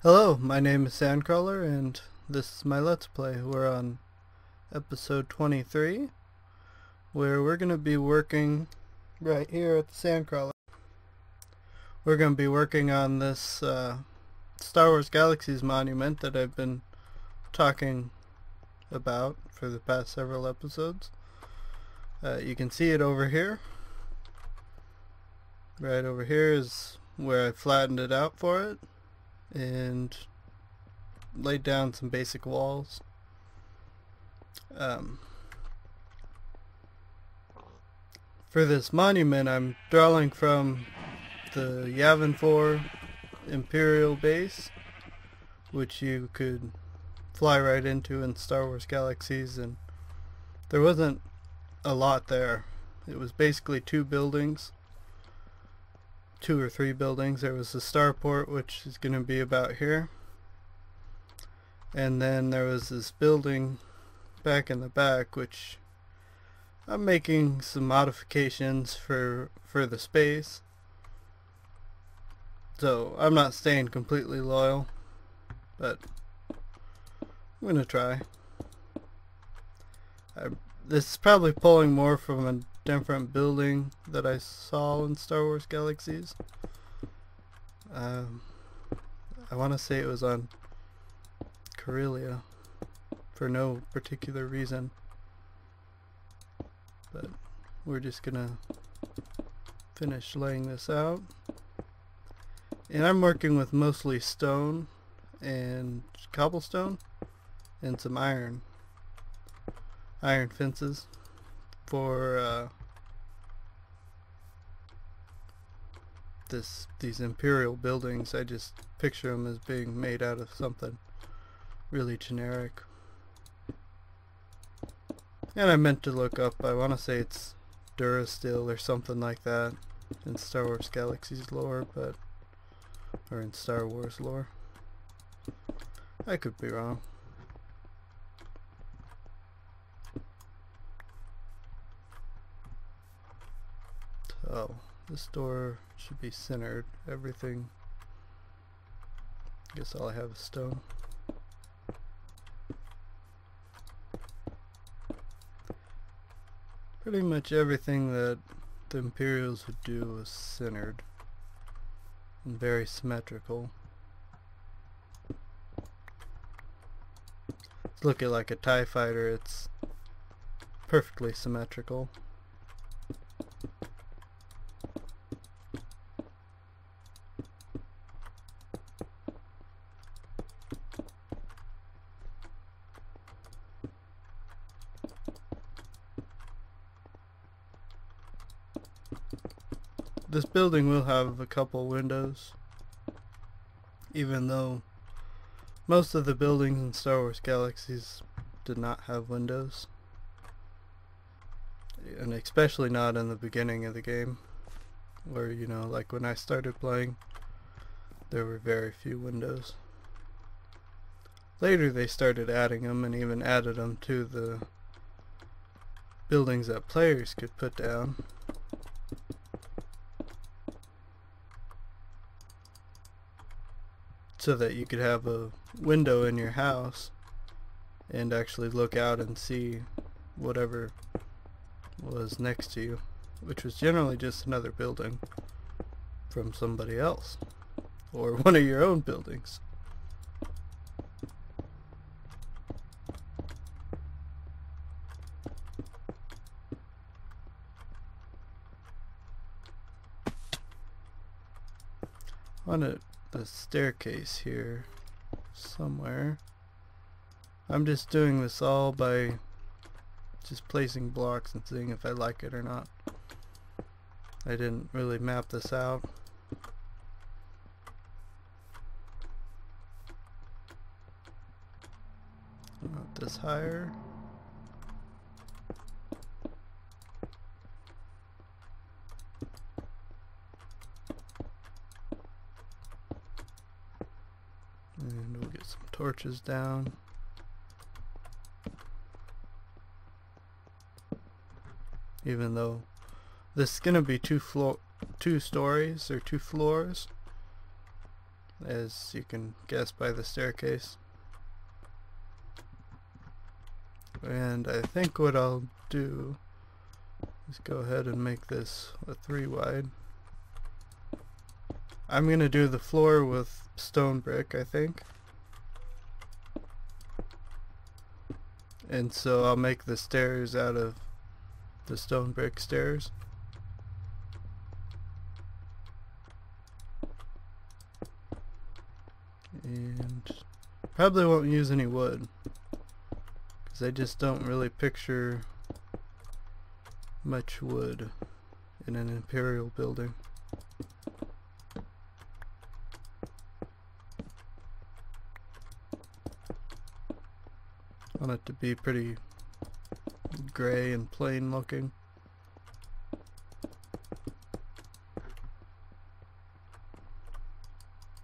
Hello, my name is Sandcrawler and this is my Let's Play. We're on episode 23 where we're going to be working right here at the Sandcrawler. We're going to be working on this Star Wars Galaxies monument that I've been talking about for the past several episodes. You can see it over here. Right over here is where I flattened it out for it and laid down some basic walls. For this monument, I'm drawing from the Yavin IV Imperial base, which you could fly right into in Star Wars Galaxies, and there wasn't a lot there. It was basically two or three buildings. There was the starport, which is going to be about here, and then there was this building back in the back, which I'm making some modifications for the space, so I'm not staying completely loyal, but I'm gonna try. This is probably pulling more from a different building that I saw in Star Wars Galaxies. I want to say it was on Corellia for no particular reason, but we're just gonna finish laying this out. And I'm working with mostly stone and cobblestone and some iron fences for these Imperial buildings. I just picture them as being made out of something really generic. And I meant to look up, I want to say it's Durasteel or something like that in Star Wars Galaxies lore, or in Star Wars lore. I could be wrong. So this door should be centered. Everything, I guess all I have is stone. Pretty much everything that the Imperials would do was centered and very symmetrical. Look at like a TIE fighter, it's perfectly symmetrical. This building will have a couple windows, even though most of the buildings in Star Wars Galaxies did not have windows, and especially not in the beginning of the game, where, you know, like when I started playing, there were very few windows. Later they started adding them, and even added them to the buildings that players could put down. So that you could have a window in your house and actually look out and see whatever was next to you, which was generally just another building from somebody else or one of your own buildings. On the staircase here somewhere. I'm just doing this all by just placing blocks and seeing if I like it or not. I didn't really map this out. Not this higher. And we'll get some torches down. Even though this is gonna be two stories or two floors, as you can guess by the staircase. And I think what I'll do is go ahead and make this a 3 wide. I'm going to do the floor with stone brick, I think. And so I'll make the stairs out of the stone brick stairs. And probably won't use any wood, because I just don't really picture much wood in an Imperial building. I want it to be pretty gray and plain looking.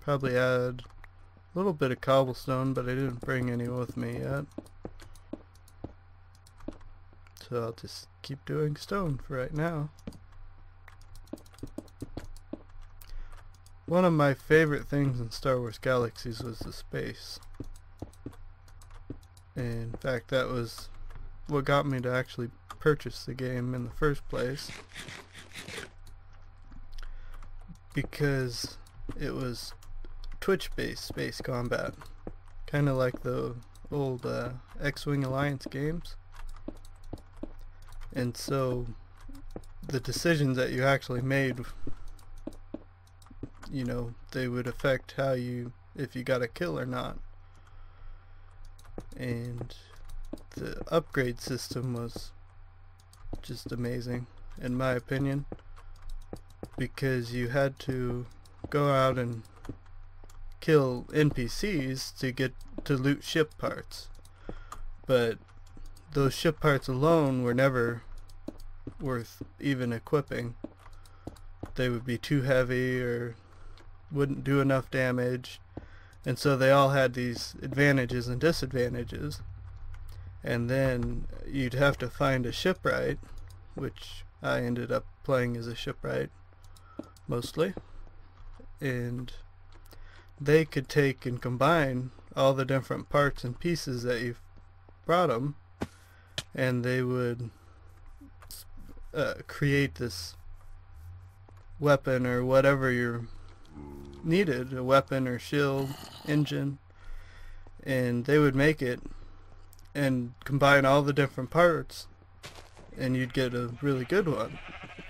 Probably add a little bit of cobblestone, but I didn't bring any with me yet. So I'll just keep doing stone for right now. One of my favorite things in Star Wars Galaxies was the space. In fact, that was what got me to actually purchase the game in the first place, because it was Twitch-based space combat, kind of like the old X-Wing Alliance games. And so the decisions that you actually made, you know, they would affect how you, if you got a kill or not. And the upgrade system was just amazing, in my opinion, because you had to go out and kill NPCs to get to loot ship parts, but those ship parts alone were never worth even equipping. They would be too heavy or wouldn't do enough damage, and so they all had these advantages and disadvantages. And then you'd have to find a shipwright, which I ended up playing as a shipwright mostly, and they could take and combine all the different parts and pieces that you've brought them, and they would create this weapon or whatever you needed, a weapon or shield, engine, and they would make it and combine all the different parts, and you'd get a really good one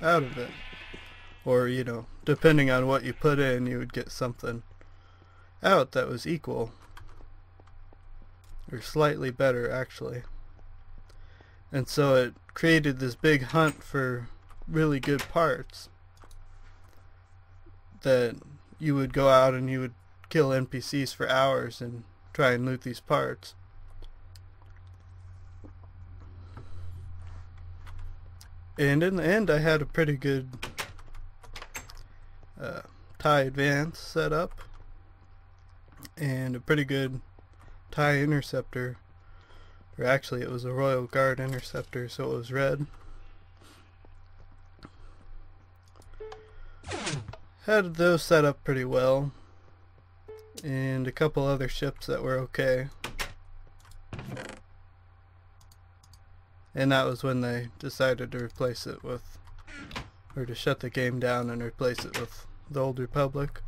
out of it. Or, you know, depending on what you put in, you would get something out that was equal, or slightly better actually. And so it created this big hunt for really good parts that you would go out and you would kill NPCs for hours and try and loot these parts. And in the end, I had a pretty good TIE Advance set up, and a pretty good TIE Interceptor, or actually it was a Royal Guard Interceptor, so it was red. Had those set up pretty well, and a couple other ships that were okay. And that was when they decided to replace it with, or to shut the game down and replace it with the Old Republic,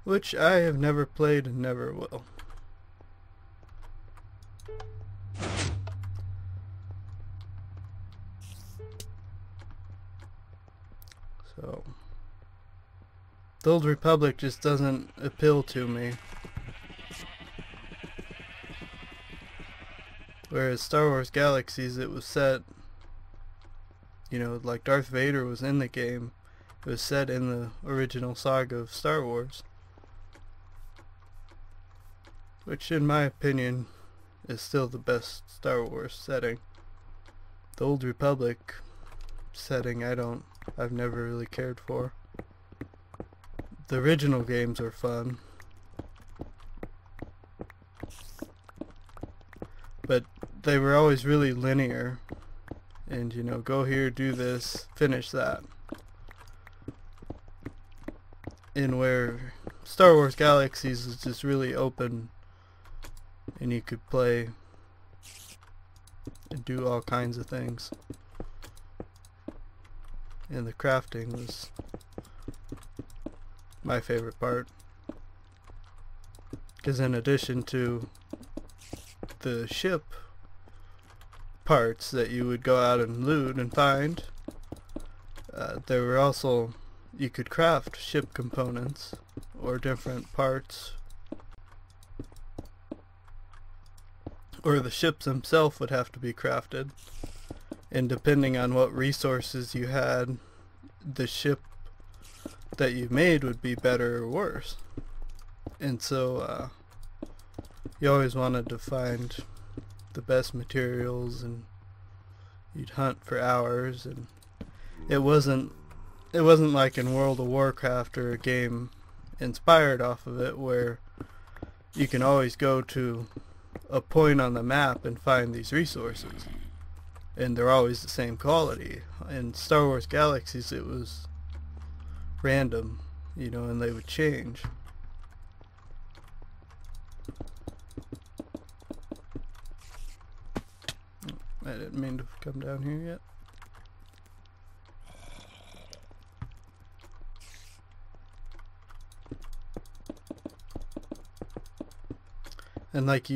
which I have never played and never will. So the Old Republic just doesn't appeal to me. Whereas Star Wars Galaxies, it was set, you know, like Darth Vader was in the game. It was set in the original saga of Star Wars, which in my opinion is still the best Star Wars setting. The Old Republic setting I've never really cared for. The original games are fun, but they were always really linear, and you know, go here, do this, finish that. In where Star Wars Galaxies is just really open, and you could play and do all kinds of things. And the crafting was my favorite part, because in addition to the ship parts that you would go out and loot and find, there were also, you could craft ship components or different parts, or the ships themselves would have to be crafted, and depending on what resources you had, the ship that you made would be better or worse. And so you always wanted to find the best materials, and you'd hunt for hours, and it wasn't like in World of Warcraft or a game inspired off of it where you can always go to a point on the map and find these resources, and they're always the same quality. In Star Wars Galaxies it was random, you know, and they would change. I didn't mean to come down here yet. And like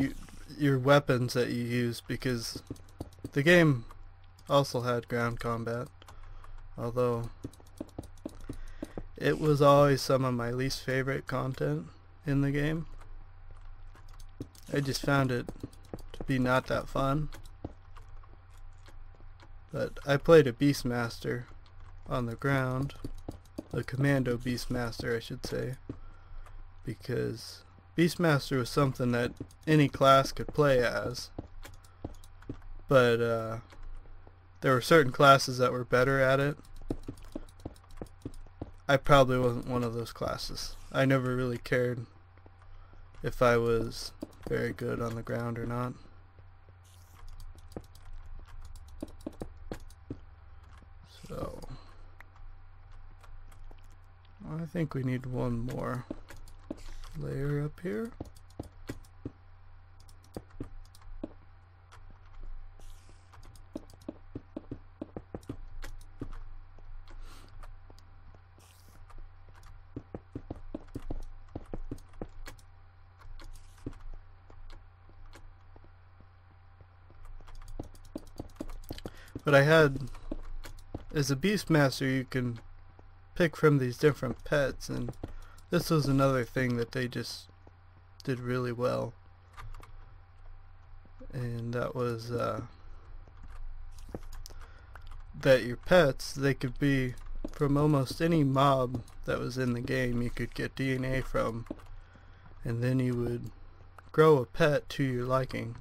your weapons that you use, because the game also had ground combat, although it was always some of my least favorite content in the game. I just found it to be not that fun. But I played a Beastmaster on the ground, a Commando Beastmaster I should say, because Beastmaster was something that any class could play as, but there were certain classes that were better at it. I probably wasn't one of those classes. I never really cared if I was very good on the ground or not. So I think we need one more layer up here. But I had, as a Beastmaster, you can pick from these different pets, and this was another thing that they just did really well. And that was that your pets, they could be from almost any mob that was in the game. You could get DNA from, and then you would grow a pet to your liking,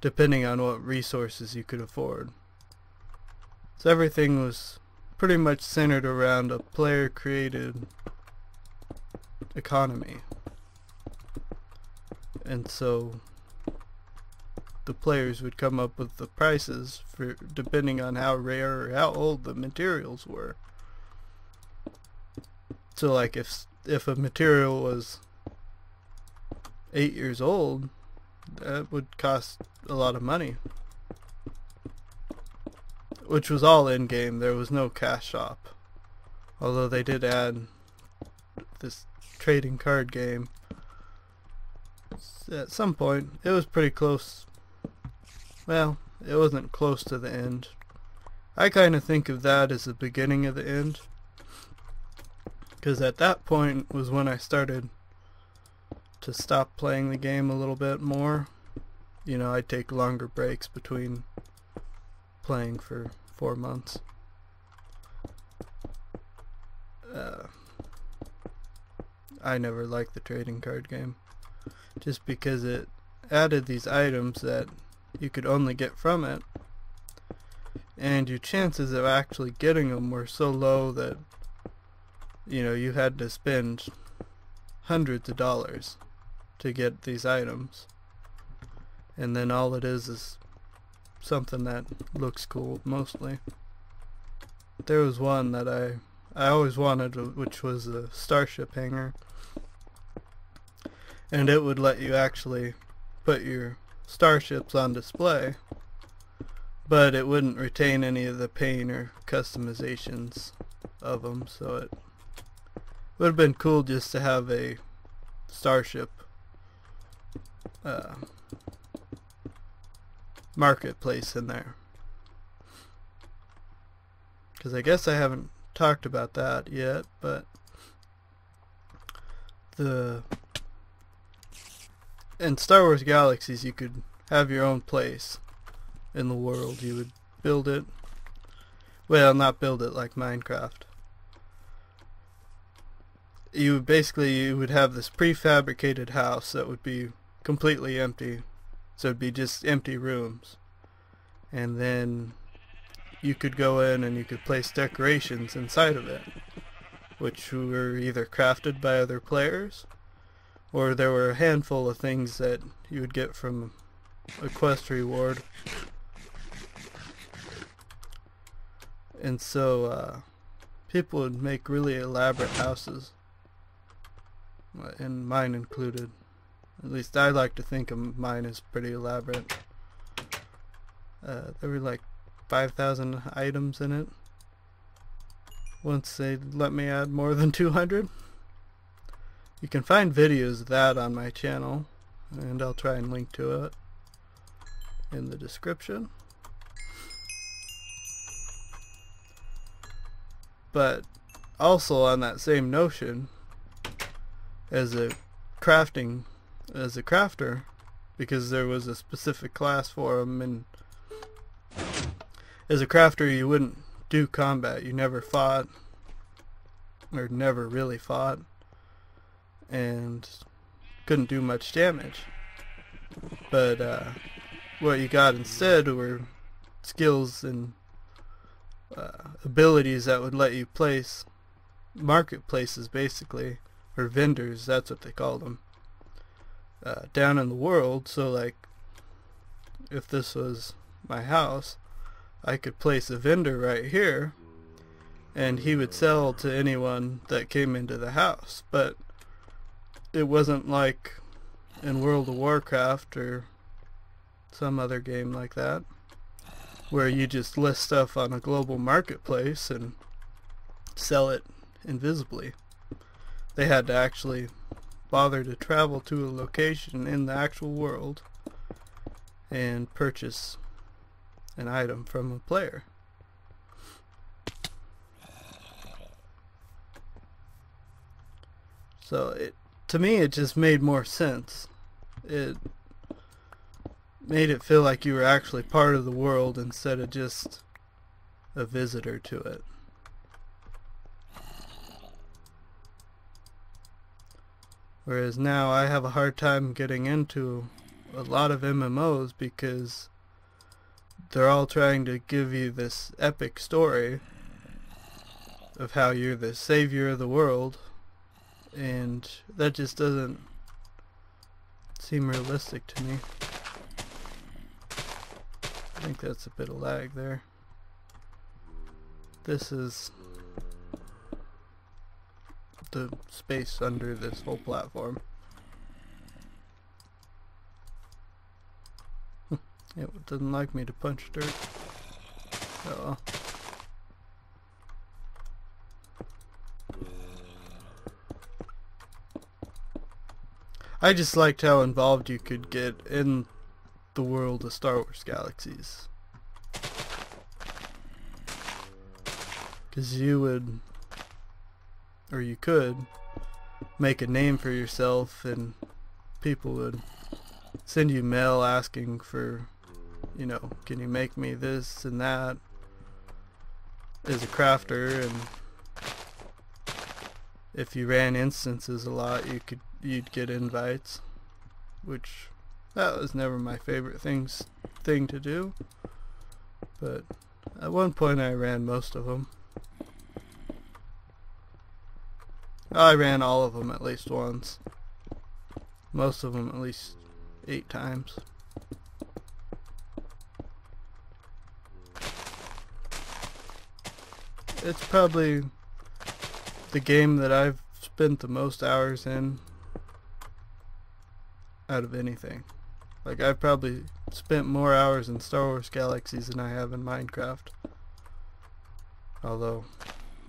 depending on what resources you could afford. So everything was pretty much centered around a player-created economy. And so the players would come up with the prices for depending on how rare or how old the materials were. So like if a material was 8 years old, that would cost a lot of money. Which was all in-game. There was no cash shop. Although they did add this trading card game. At some point, it was pretty close. Well, it wasn't close to the end. I kind of think of that as the beginning of the end. Because at that point was when I started to stop playing the game a little bit more. You know, I'd take longer breaks between playing for 4 months. I never liked the trading card game, just because it added these items that you could only get from it, and your chances of actually getting them were so low that, you know, you had to spend hundreds of dollars to get these items, and then all it is something that looks cool mostly. There was one that I always wanted, which was a starship hangar, and it would let you actually put your starships on display, but it wouldn't retain any of the paint or customizations of them. So it would have been cool just to have a starship marketplace in there, because I guess I haven't talked about that yet, but in Star Wars Galaxies you could have your own place in the world. You would build it, well, not build it like Minecraft. You would have this prefabricated house that would be completely empty, so it'd be just empty rooms, and then you could go in and you could place decorations inside of it, which were either crafted by other players, or there were a handful of things that you would get from a quest reward. And so people would make really elaborate houses, and mine included. At least I like to think of mine as pretty elaborate. There were like 5,000 items in it, once they let me add more than 200. You can find videos of that on my channel, and I'll try and link to it in the description. But also on that same notion, as a crafter, because there was a specific class for them, and as a crafter you wouldn't do combat. You never fought, or never really fought, and couldn't do much damage. But what you got instead were skills and abilities that would let you place marketplaces, basically, or vendors, that's what they called them, down in the world. So like, if this was my house, I could place a vendor right here, and he would sell to anyone that came into the house. But it wasn't like in World of Warcraft or some other game like that, where you just list stuff on a global marketplace and sell it invisibly. They had to actually bother to travel to a location in the actual world and purchase an item from a player. So to me it just made more sense. It made it feel like you were actually part of the world instead of just a visitor to it. Whereas now I have a hard time getting into a lot of MMOs because they're all trying to give you this epic story of how you're the savior of the world, and that just doesn't seem realistic to me. I think that's a bit of lag there. This is the space under this whole platform. It doesn't like me to punch dirt. Oh. I just liked how involved you could get in the world of Star Wars Galaxies, because you would, or you could, make a name for yourself, and people would send you mail asking for, you know, can you make me this and that as a crafter. And if you ran instances a lot, you'd get invites, which that was never my favorite thing to do, but at one point I ran most of them. I ran all of them at least once, most of them at least 8 times. It's probably the game that I've spent the most hours in. out of anything. Like, I've probably spent more hours in Star Wars Galaxies than I have in Minecraft. Although,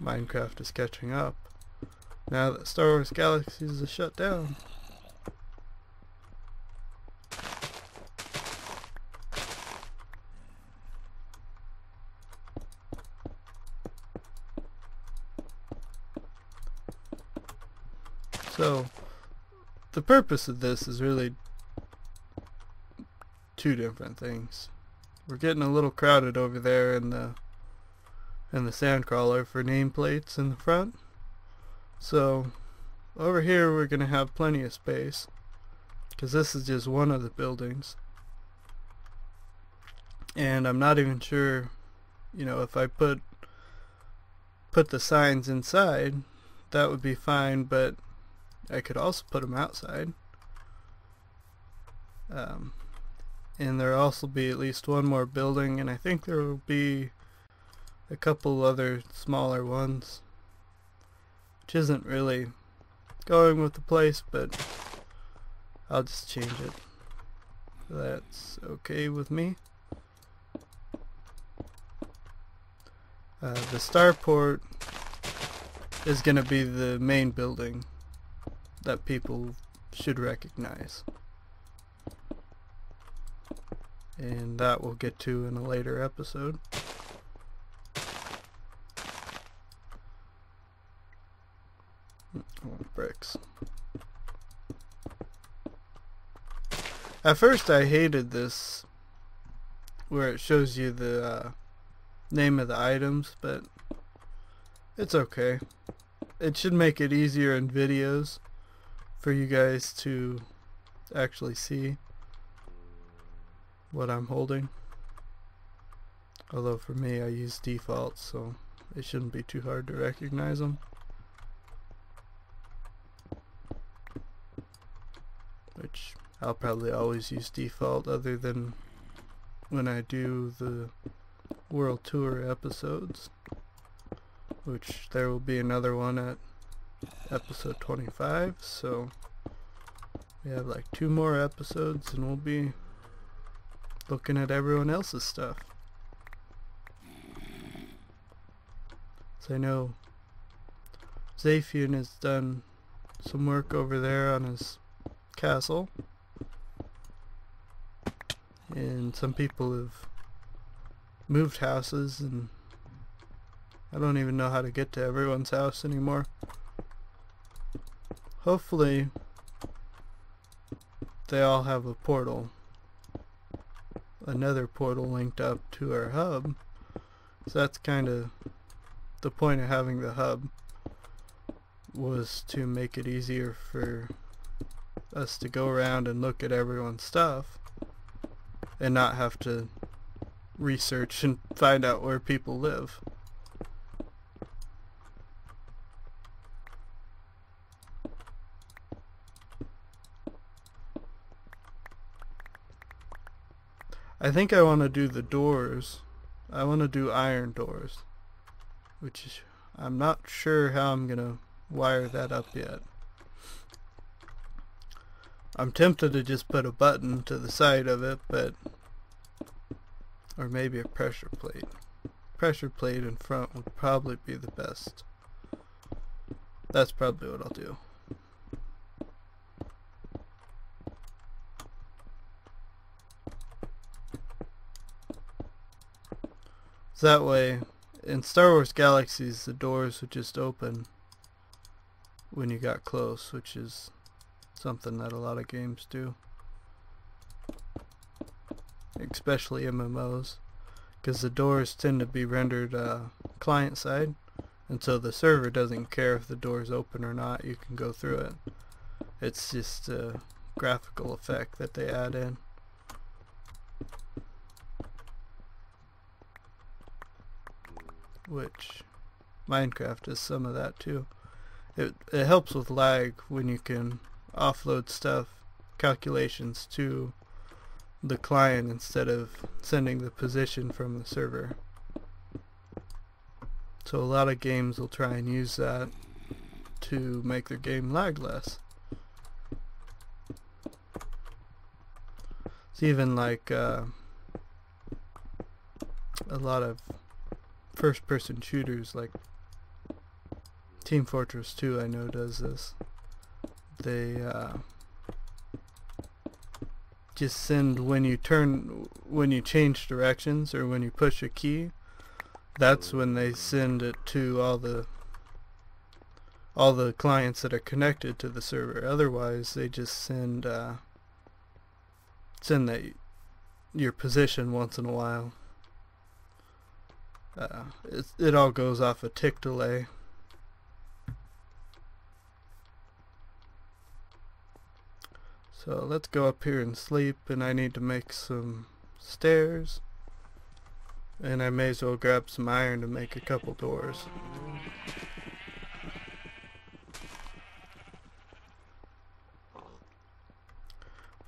Minecraft is catching up now that Star Wars Galaxies is shut down. So, the purpose of this is really two different things. We're getting a little crowded over there in the sandcrawler for nameplates in the front. So, over here we're going to have plenty of space, because this is just one of the buildings. And I'm not even sure, you know, if I put the signs inside, that would be fine, but I could also put them outside. And there'll also be at least one more building, and I think there will be a couple other smaller ones, which isn't really going with the place, but I'll just change it. That's okay with me. The starport is going to be the main building that people should recognize, and that we'll get to in a later episode. I want bricks. At first I hated this where it shows you the name of the items, but it's okay. It should make it easier in videos for you guys to actually see what I'm holding. Although for me, I use defaults, so it shouldn't be too hard to recognize them. Which I'll probably always use default, other than when I do the World Tour episodes, which there will be another one at episode 25, so we have like 2 more episodes and we'll be looking at everyone else's stuff. So I know Ythmevge has done some work over there on his castle, and some people have moved houses, and I don't even know how to get to everyone's house anymore. Hopefully they all have a portal, another portal linked up to our hub. So that's kind of the point of having the hub, was to make it easier for us to go around and look at everyone's stuff and not have to research and find out where people live. I think I want to do the doors. I want to do iron doors, which is, I'm not sure how I'm gonna wire that up yet. I'm tempted to just put a button to the side of it, but, or maybe a pressure plate. Pressure plate in front would probably be the best. That's probably what I'll do. So that way, in Star Wars Galaxies, the doors would just open when you got close, which is something that a lot of games do, especially MMOs, because the doors tend to be rendered client side, and so the server doesn't care if the door is open or not. You can go through it. It's just a graphical effect that they add in. Which Minecraft does some of that too. It helps with lag when you can offload stuff, calculations to the client instead of sending the position from the server. So a lot of games will try and use that to make their game lag less. It's even like a lot of first-person shooters, like Team Fortress 2, I know does this. They just send when you change directions or when you push a key. That's when they send it to all the clients that are connected to the server. Otherwise, they just send your position once in a while. It all goes off a tick delay. So let's go up here and sleep, and I need to make some stairs, and I may as well grab some iron to make a couple doors.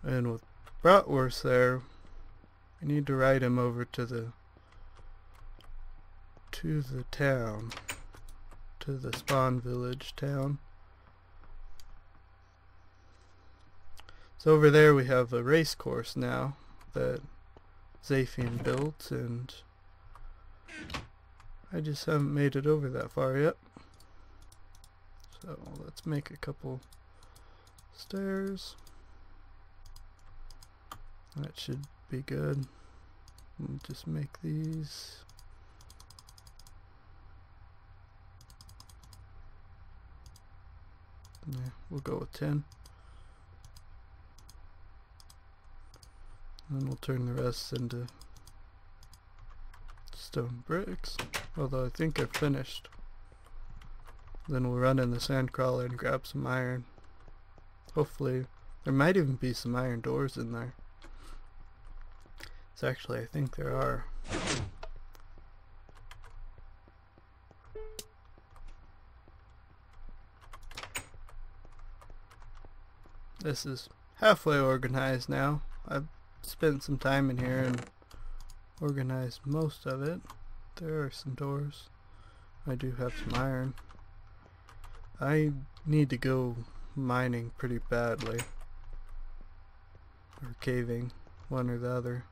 And with Bratwurst there, I need to ride him over to the town, to the spawn village town. So over there we have a race course now that Yavin built, and I just haven't made it over that far yet. So let's make a couple stairs. That should be good. We'll just make these. Yeah, we'll go with 10. And we'll turn the rest into stone bricks. Although I think I've finished. Then we'll run in the sandcrawler and grab some iron. Hopefully, there might even be some iron doors in there. So actually, I think there are. This is halfway organized now. I've spent some time in here and organized most of it. There are some doors. I do have some iron. I need to go mining pretty badly. Or caving, one or the other.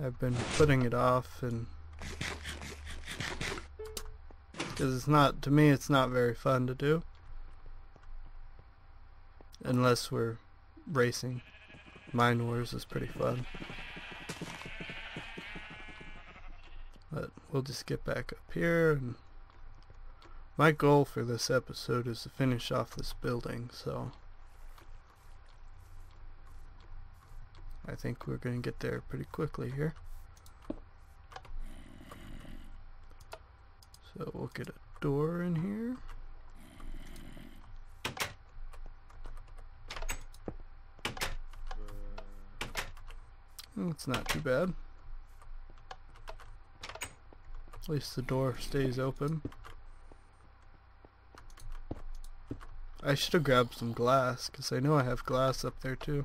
I've been putting it off, and because it's not, to me it's not very fun to do unless we're racing. Mine Wars is pretty fun, but we'll just get back up here, and my goal for this episode is to finish off this building, so I think we're going to get there pretty quickly here. So we'll get a door in here. Oh, it's not too bad. At least the door stays open. I should have grabbed some glass, because I know I have glass up there too.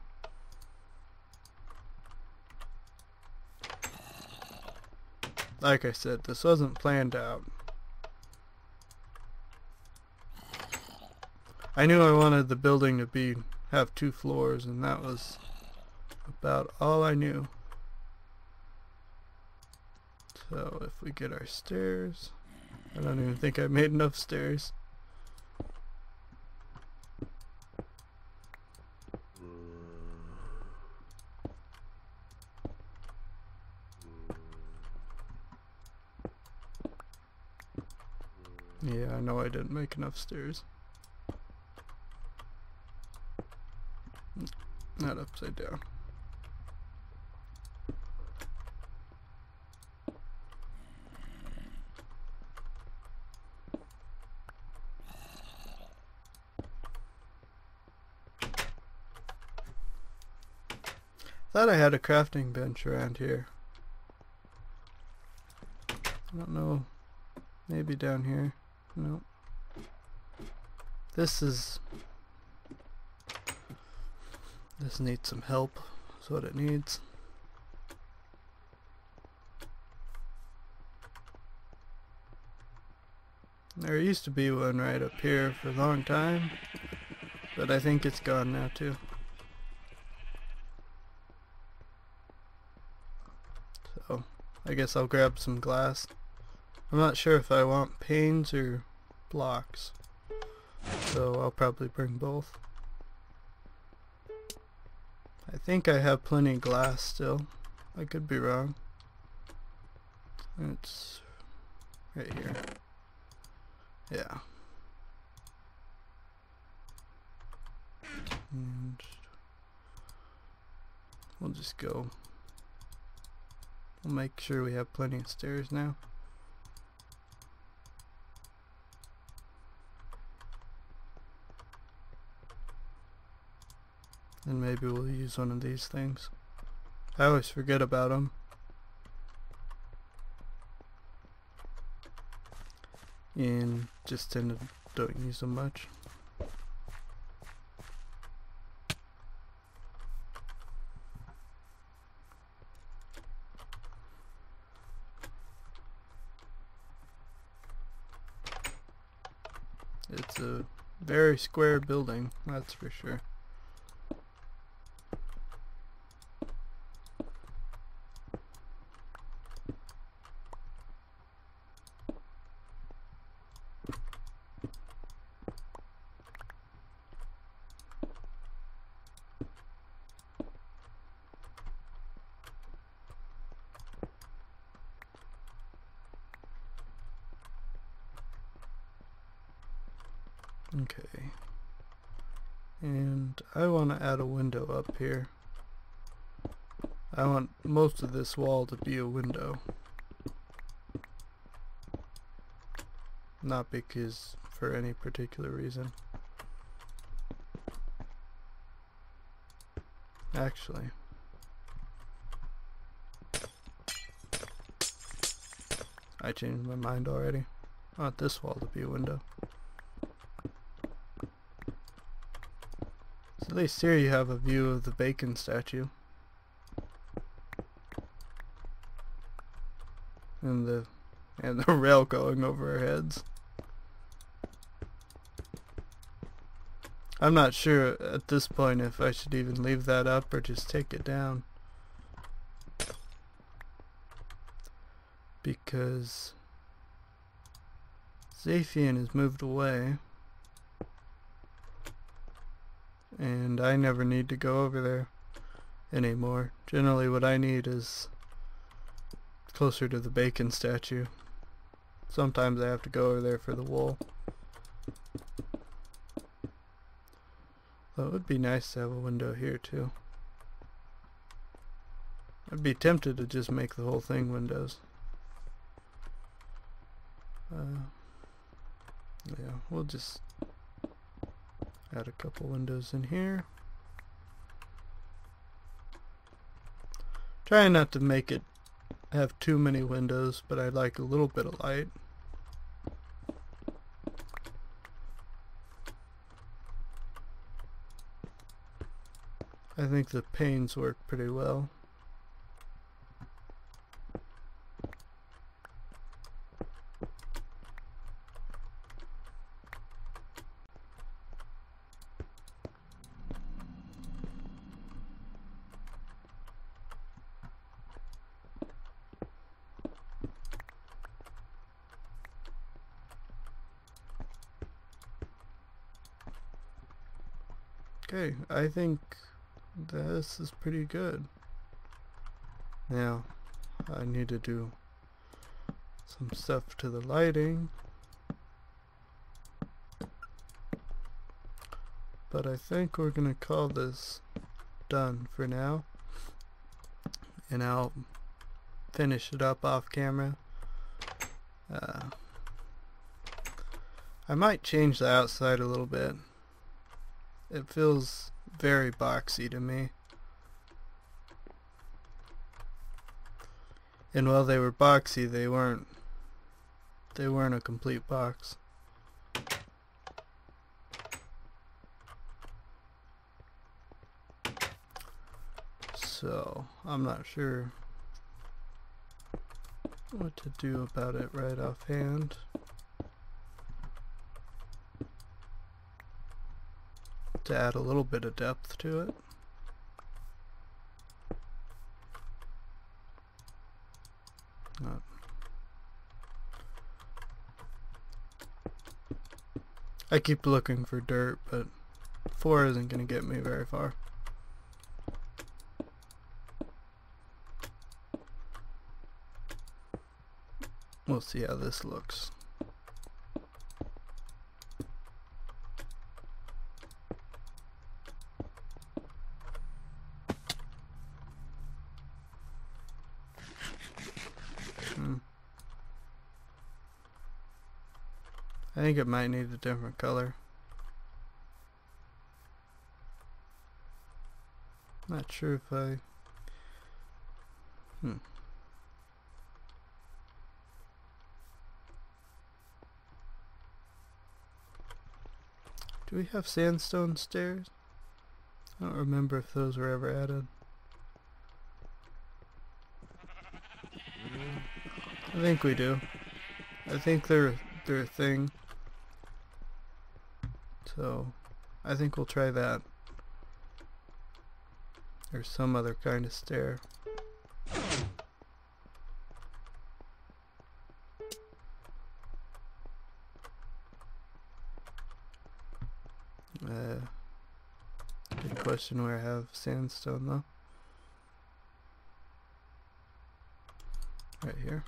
Like I said, this wasn't planned out. I knew I wanted the building to have 2 floors, and that was about all I knew. So if we get our stairs, I don't even think I made enough stairs. Yeah, I know I didn't make enough stairs. Not upside down. Thought I had a crafting bench around here. I don't know. Maybe down here. No. This needs some help. That's what it needs. There used to be one right up here for a long time, but I think it's gone now too. I guess I'll grab some glass. I'm not sure if I want panes or blocks, so I'll probably bring both. I think I have plenty of glass still. I could be wrong. It's right here. Yeah. And we'll just go. We'll make sure we have plenty of stairs now. And maybe we'll use one of these things. I always forget about them. And just don't use them much. It's a very square building, that's for sure. Okay, and I want to add a window up here. I want most of this wall to be a window. Not because for any particular reason. Actually, I changed my mind already. I want this wall to be a window. At least here you have a view of the bacon statue and the rail going over our heads. I'm not sure at this point if I should even leave that up or just take it down, because Ythmevge has moved away. And I never need to go over there anymore. Generally what I need is closer to the bacon statue. Sometimes I have to go over there for the wool. Though it would be nice to have a window here too. I'd be tempted to just make the whole thing windows. Yeah, we'll just add a couple windows in here. Trying not to make it have too many windows, but I like a little bit of light. I think the panes work pretty well. Okay, I think this is pretty good. Now, I need to do some stuff to the lighting, but I think we're gonna call this done for now, and I'll finish it up off camera. I might change the outside a little bit. It feels very boxy to me. And while they were boxy, they weren't a complete box. So, I'm not sure what to do about it right offhand. To add a little bit of depth to it. Oh. I keep looking for dirt, but 4 isn't going to get me very far. We'll see how this looks. I think it might need a different color. Not sure if I... Do we have sandstone stairs? I don't remember if those were ever added. I think we do. I think they're a thing. So, I think we'll try that. There's some other kind of stair. Good question where I have sandstone though. Right here.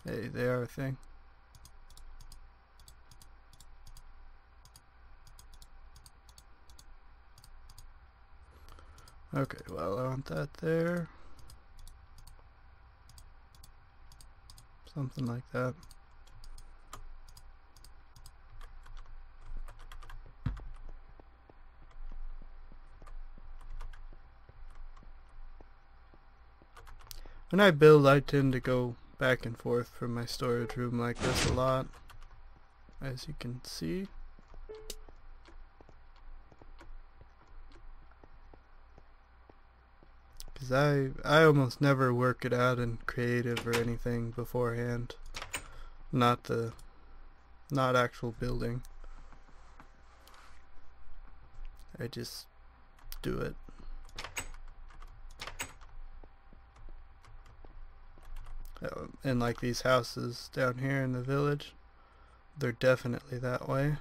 Hey, they are a thing. Okay, well, I want that there. Something like that. When I build, I tend to go back and forth from my storage room like this a lot, as you can see. Because I almost never work it out in creative or anything beforehand. Not actual building. I just do it. And like these houses down here in the village, they're definitely that way.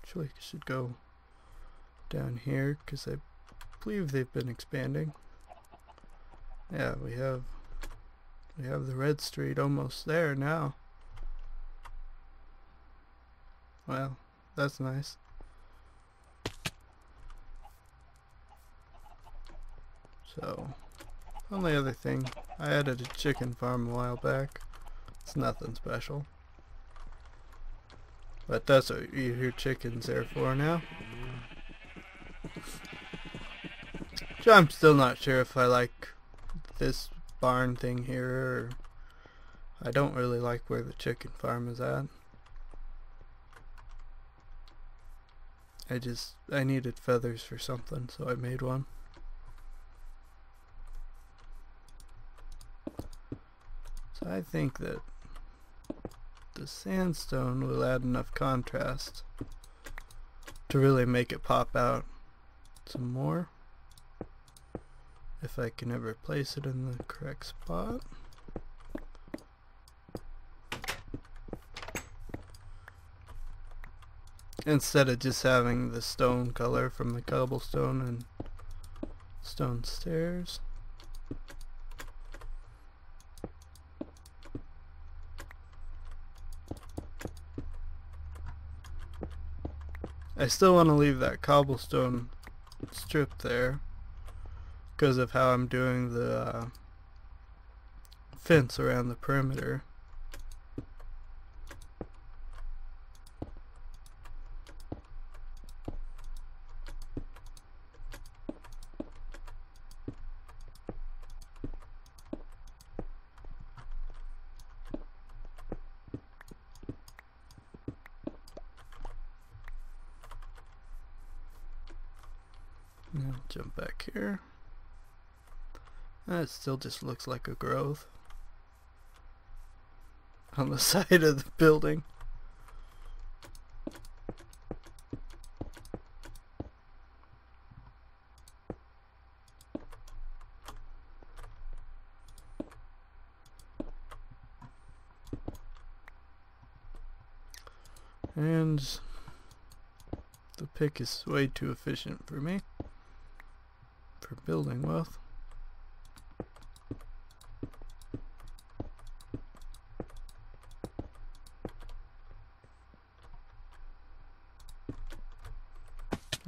Actually, I should go down here because I believe they've been expanding. Yeah, we have the red street almost there now. Well, that's nice. So, only other thing, I added a chicken farm a while back. It's nothing special. But that's what you hear chickens there for now. So I'm still not sure if I like this barn thing here, or I don't really like where the chicken farm is at. I needed feathers for something, so I made one. So I think that the sandstone will add enough contrast to really make it pop out some more. If I can ever place it in the correct spot. Instead of just having the stone color from the cobblestone and stone stairs. I still want to leave that cobblestone strip there because of how I'm doing the fence around the perimeter. Now jump back here. It still just looks like a growth on the side of the building. And the pick is way too efficient for me for building wealth.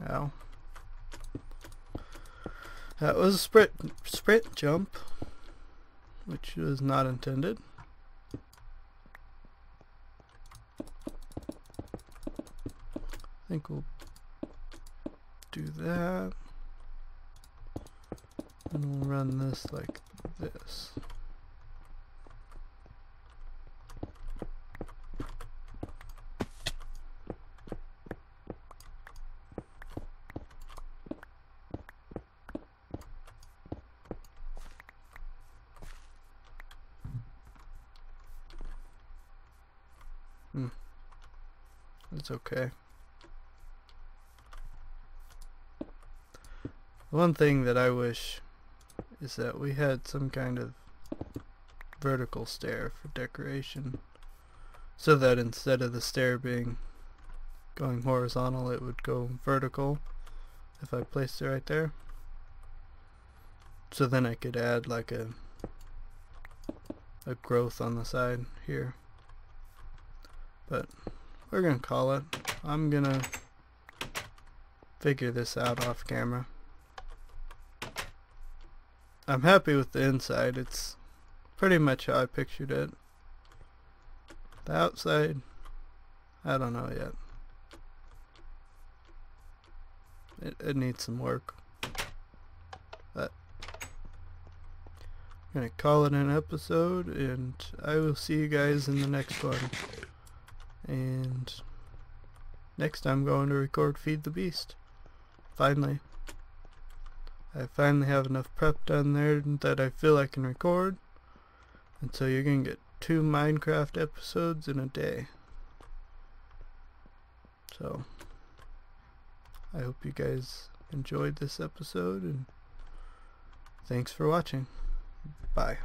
Ow. That was a sprint jump, which was not intended. I think we'll do that, and we'll run this like this. It's okay. One thing that I wish is that we had some kind of vertical stair for decoration, so that instead of the stair going horizontal, it would go vertical if I placed it right there. So then I could add like a growth on the side here. But we're gonna call it. I'm gonna figure this out off camera. I'm happy with the inside. It's pretty much how I pictured it. The outside, I don't know yet. It needs some work. But I'm gonna call it an episode, and I will see you guys in the next one. And next I'm going to record Feed the Beast. Finally. I finally have enough prep done there that I feel I can record. And so you're going to get 2 Minecraft episodes in a day. So I hope you guys enjoyed this episode, and thanks for watching. Bye.